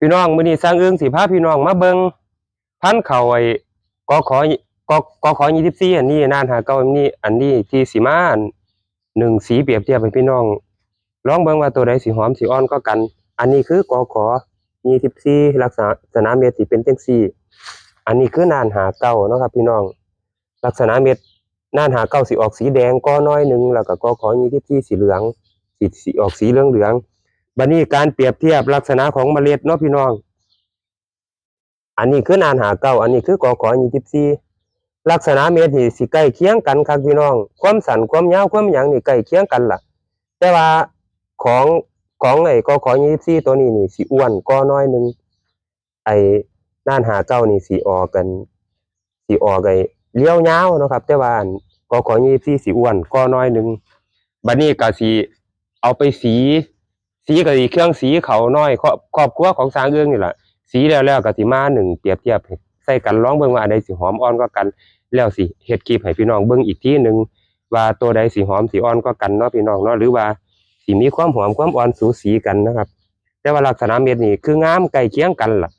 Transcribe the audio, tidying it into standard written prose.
พี่น้องมื้อนี้สร้างเอิงสิพาพี่น้องมาเบิ่งพันธุ์ข้าวไอ้กขกข24อันนี้น่านหาเก่าอันนี้ที่สิมานึ่งสีเปรียบเทียบให้พี่น้องลองเบิ่งว่าตัวใดสิหอมสิอ่อนกว่ากัน อันนี้คือกข24ลักษณะเม็ดสิเป็นจังซี่อันนี้คือน่านหาเก่าเนาะครับพี่น้องลักษณะเม็ดน่านหาเก่าสิออกสีแดงกอน้อยหนึงแล้วก็กข24สีเหลืองสิออกสีเหลืองๆ บัดนี้การเปรียบเทียบลักษณะของเมล็ดเนาะพี่น้อง อันนี้คือน่านหาเก่าอันนี้คือกข24ลักษณะเม็ดนี่สิใกล้เคียงกันครับพี่น้องความสั้นความยาวความหยังนี่ใกล้เคียงกันล่ะแต่ว่าของไอ้กข24ตัวนี้นี่สิอ้วนกว่าน้อยหนึงไอ้น่านหาเก่านี่สิออกไอ้เรียวยาวเนาะครับแต่ว่าอันกข24สิอ้วนกว่าน้อยหนึงบัดนี้ก็สิเอาไปสีก็สิเครื่องสีเขาน้อยครอบครัวของสร้างเอิ้งนี่ล่ะ สีแล้วก็สิมาหนึ่งเปรียบเทียบให้ใส่กันลองเบิ่งว่าอันใดสิหอมอ่อนกว่ากันแล้วสิเฮ็ดคลิปให้พี่น้องเบิ่งอีกทีหนึ่งว่าตัวใดสิหอมสิอ่อนกว่ากันเนาะพี่น้องเนาะหรือว่าสิมีความหอมความอ่อนสูสีกันนะครับแต่ว่าลักษณะเม็ดนี่คืองามใกล้เคียงกันล่ะ